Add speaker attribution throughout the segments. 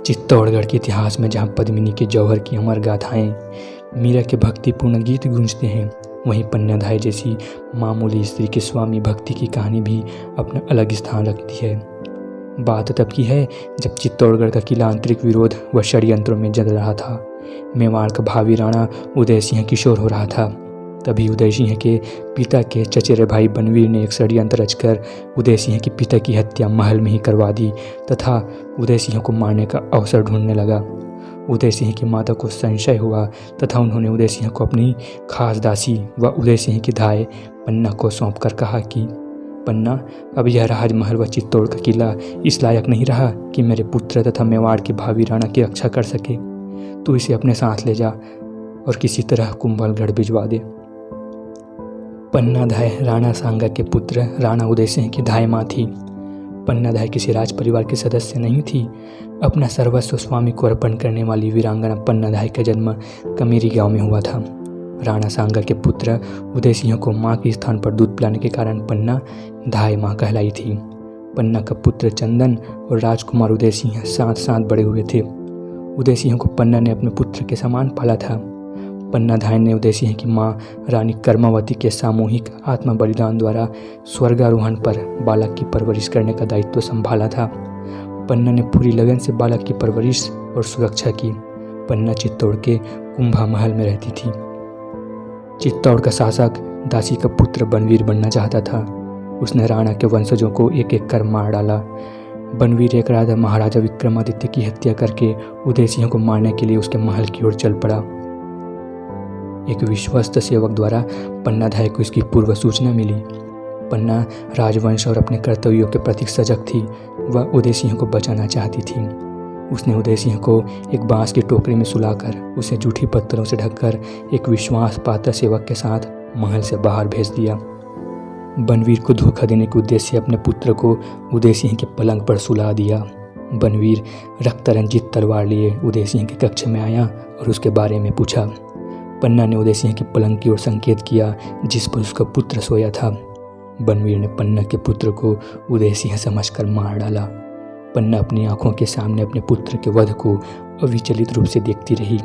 Speaker 1: चित्तौड़गढ़ के इतिहास में जहाँ पद्मिनी के जौहर की अमर गाथाएं, मीरा के भक्तिपूर्ण गीत गूंजते हैं, वहीं पन्नाधाय जैसी मामूली स्त्री की स्वामी भक्ति की कहानी भी अपना अलग स्थान रखती है। बात तब की है जब चित्तौड़गढ़ का किला आंतरिक विरोध व षड्यंत्रों में जल रहा था। मेवाड़ का भावी राणा उदय सिंह किशोर हो रहा था। तभी उदय सिंह के पिता के चचेरे भाई बनवीर ने एक षड्यंत्र रचकर उदय सिंह के पिता की हत्या महल में ही करवा दी तथा उदय सिंह को मारने का अवसर ढूंढने लगा। उदय सिंह की माता को संशय हुआ तथा उन्होंने उदय सिंह को अपनी खास दासी व उदय सिंह की धाय पन्ना को सौंपकर कहा कि पन्ना, अब यह राजमहल व चित्तौड़ का किला इस लायक नहीं रहा कि मेरे पुत्र तथा मेवाड़ के भावी राणा की रक्षा कर सके। तू इसे अपने साथ ले जा और किसी तरह कुंभलगढ़ भिजवा दे। पन्नाधाय राणा सांगा के पुत्र राणा उदय सिंह की धाय माँ थी। पन्नाधाय किसी राज परिवार के सदस्य नहीं थी। अपना सर्वस्व स्वामी को अर्पण करने वाली वीरांगना पन्नाधाय का जन्म कमेरी गांव में हुआ था। राणा सांगा के पुत्र उदय सिंह को माँ के स्थान पर दूध पिलाने के कारण पन्ना धाय माँ कहलाई थी। पन्ना का पुत्र चंदन और राजकुमार उदय सिंह साथ साथ बड़े हुए थे। उदय सिंह को पन्ना ने अपने पुत्र के समान पाला था। पन्नाधाय ने उदय सिंह की माँ रानी कर्मावती के सामूहिक आत्म बलिदान द्वारा स्वर्गारोहण पर बालक की परवरिश करने का दायित्व संभाला था। पन्ना ने पूरी लगन से बालक की परवरिश और सुरक्षा की। पन्ना चित्तौड़ के कुंभा महल में रहती थी। चित्तौड़ का शासक दासी का पुत्र बनवीर बनना चाहता था। उसने राणा के वंशजों को एक एक कर मार डाला। बनवीर एक रात महाराजा विक्रमादित्य की हत्या करके उदय सिंह को मारने के लिए उसके महल की ओर चल पड़ा। एक विश्वस्त सेवक द्वारा पन्नाधाय को इसकी पूर्व सूचना मिली। पन्ना राजवंश और अपने कर्तव्यों के प्रति सजग थी। वह उदय सिंह को बचाना चाहती थी। उसने उदय सिंह को एक बांस की टोकरी में सुलाकर उसे जूठी पत्थरों से ढककर एक विश्वास पात्र सेवक के साथ महल से बाहर भेज दिया। बनवीर को धोखा देने के उद्देश्य से अपने पुत्र को उदय सिंह के पलंग पर सुला दिया। बनवीर रक्त रंजित तलवार लिए उदय सिंह के कक्ष में आया और उसके बारे में पूछा। पन्ना ने उदय सिंह के पलंग की ओर संकेत किया जिस पर उसका पुत्र सोया था। बनवीर ने पन्ना के पुत्र को उदय सिंह समझकर मार डाला। पन्ना अपनी आंखों के सामने अपने पुत्र के वध को अविचलित रूप से देखती रही।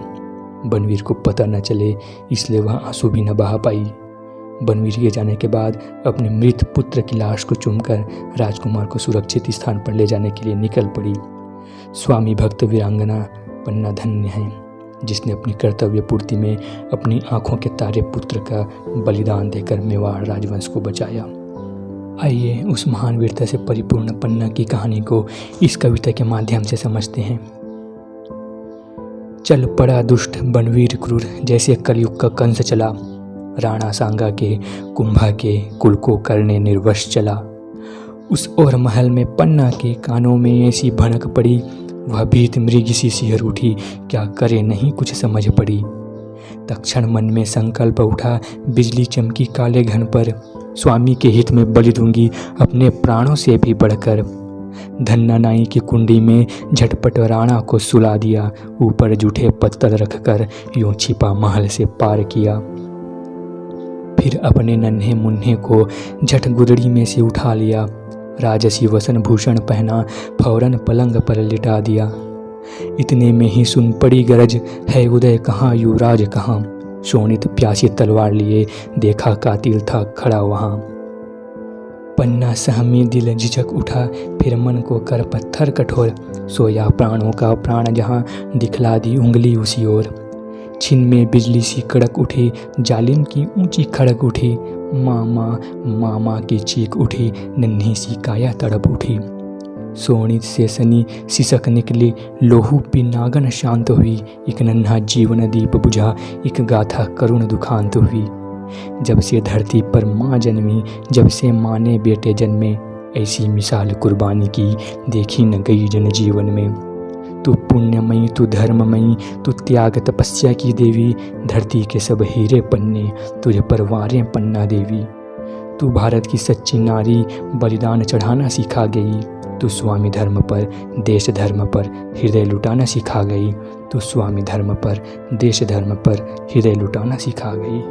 Speaker 1: बनवीर को पता न चले इसलिए वह आंसू भी न बहा पाई। बनवीर के जाने के बाद अपने मृत पुत्र की लाश को चूमकर राजकुमार को सुरक्षित स्थान पर ले जाने के लिए निकल पड़ी। स्वामी भक्त वीरांगना पन्ना धन्य है जिसने अपनी कर्तव्य पूर्ति में अपनी आंखों के तारे पुत्र का बलिदान देकर मेवाड़ राजवंश को बचाया। आइए उस महान वीरता से परिपूर्ण पन्ना की कहानी को इस कविता के माध्यम से समझते हैं। चल पड़ा दुष्ट बनवीर क्रूर, जैसे कलयुग का कंस चला। राणा सांगा के कुंभा के कुल को करने निर्वश चला। उस और महल में पन्ना के कानों में ऐसी भनक पड़ी, वह भीत मृग सी सिहर उठी, क्या करे नहीं कुछ समझ पड़ी। तक्षण मन में संकल्प उठा, बिजली चमकी काले घन पर, स्वामी के हित में बलि दूंगी अपने प्राणों से भी बढ़कर। धन्ना नाई की कुंडी में झटपट राणा को सुला दिया, ऊपर जूठे पत्तल रखकर यूं छिपा महल से पार किया। फिर अपने नन्हे मुन्ने को झट गुदड़ी में से उठा लिया, राजसी वसन भूषण पहना फौरन पलंग पर लिटा दिया। इतने में ही सुन पड़ी गरज, है उदय कहाँ युवराज कहाँ। शोणित प्यासी तलवार लिए देखा कातिल था खड़ा वहाँ। पन्ना सहमी दिल झिझक उठा, फिर मन को कर पत्थर कठोर। सोया प्राणों का प्राण जहाँ, दिखला दी उंगली उसी ओर। छिन में बिजली सी कड़क उठी, जालिम की ऊंची खड़क उठी। मामा मामा की चीख उठी, नन्ही सी काया तड़प उठी। सोनित से सनी सिसक निकली, लोहू पी नागन शांत हुई। एक नन्हा जीवन दीप बुझा, एक गाथा करुण दुखांत हुई। जब से धरती पर माँ जन्मी, जब से माँ ने बेटे जन्मे, ऐसी मिसाल कुर्बानी की देखी न गई जन जीवन में। तू पुण्यमयी तू धर्ममयी, तू त्याग तपस्या की देवी। धरती के सब हीरे पन्ने तुझ पर वारें पन्ना देवी। तू भारत की सच्ची नारी, बलिदान चढ़ाना सिखा गई। तू स्वामी धर्म पर देश धर्म पर हृदय लुटाना सिखा गई। तू स्वामी धर्म पर देश धर्म पर हृदय लुटाना सिखा गई।